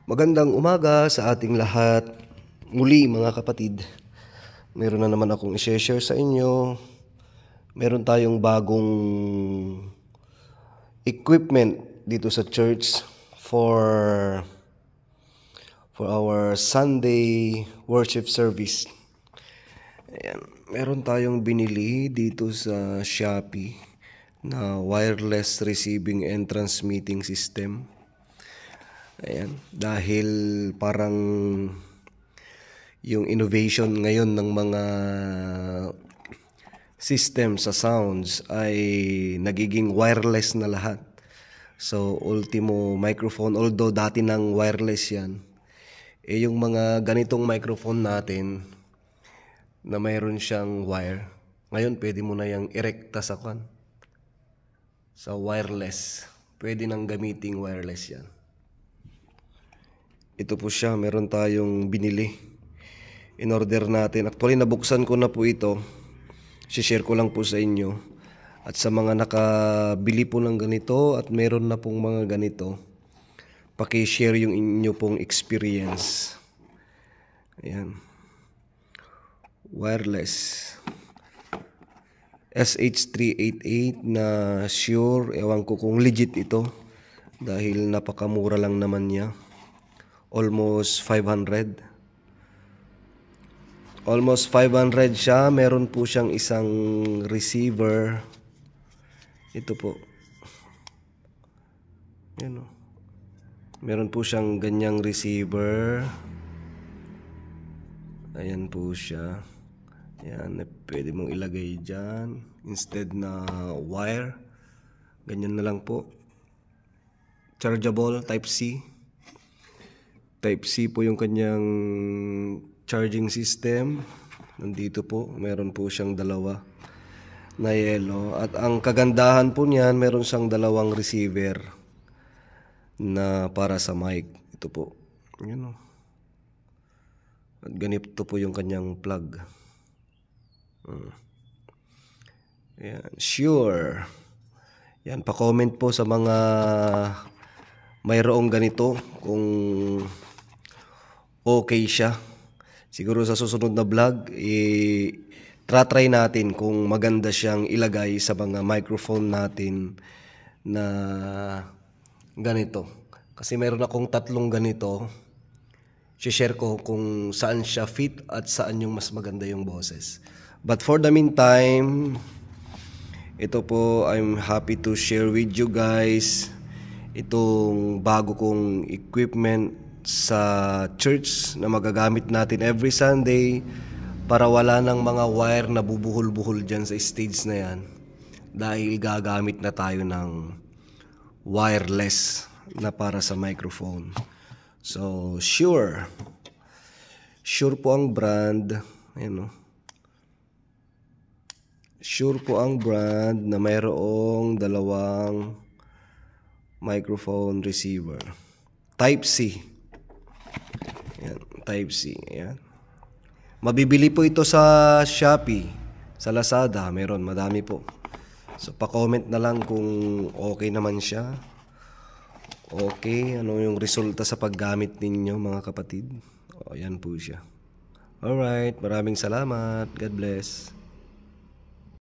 Magandang umaga sa ating lahat. Muli mga kapatid, meron na naman akong i-share sa inyo. Meron tayong bagong equipment dito sa church for our Sunday worship service. Ayan. Meron tayong binili dito sa Shopee na wireless receiving and transmitting system. Ayan, dahil parang yung innovation ngayon ng mga system sa sounds ay nagiging wireless na lahat. So, ultimo microphone, although dati nang wireless yan, yung mga ganitong microphone natin na mayroon siyang wire, ngayon pwede mo na yung irekta sa wireless. Pwede nang gamiting wireless yan. Ito po siya, meron tayong binili. In-order natin. Actually, nabuksan ko na po ito. Share ko lang po sa inyo. At sa mga nakabili po ng ganito at meron na pong mga ganito, paki-share yung inyo pong experience. Ayan. Wireless. SH388 na Shure. Ewan ko kung legit ito. Dahil napakamura lang naman niya. Almost 500. Almost 500 siya. Meron po siyang isang receiver. Ito po. Yan o. Meron po siyang ganyang receiver. Ayan po siya. Yan. Pwede mong ilagay dyan. Instead na wire. Ganyan na lang po. Chargeable Type-C. Type-C po yung kanyang charging system. Nandito po, meron po siyang dalawa na yellow. At ang kagandahan po niyan, meron siyang dalawang receiver na para sa mic. Ito po. Yan o. At ganito po yung kanyang plug. Yan. Sure. Yan, pa-comment po sa mga mayroong ganito kung okay siya. Siguro sa susunod na vlog, try natin kung maganda siyang ilagay sa mga microphone natin na ganito. Kasi meron akong tatlong ganito. Share ko kung saan siya fit at saan yung mas maganda yung boses. But for the meantime, ito po, I'm happy to share with you guys itong bago kong equipment sa church na magagamit natin every Sunday para wala ng mga wire na bubuhol-buhol dyan sa stage na yan, dahil gagamit na tayo ng wireless na para sa microphone. So, Shure po ang brand. Ayan o. Shure po ang brand na mayroong dalawang microphone receiver. Type-C. Ayan, Type-C. Ayan. Mabibili po ito sa Shopee, sa Lazada. Meron, madami po. So, pa-comment na lang kung okay naman siya. Okay, ano yung resulta sa paggamit ninyo mga kapatid. O, ayan po siya. Alright, maraming salamat. God bless.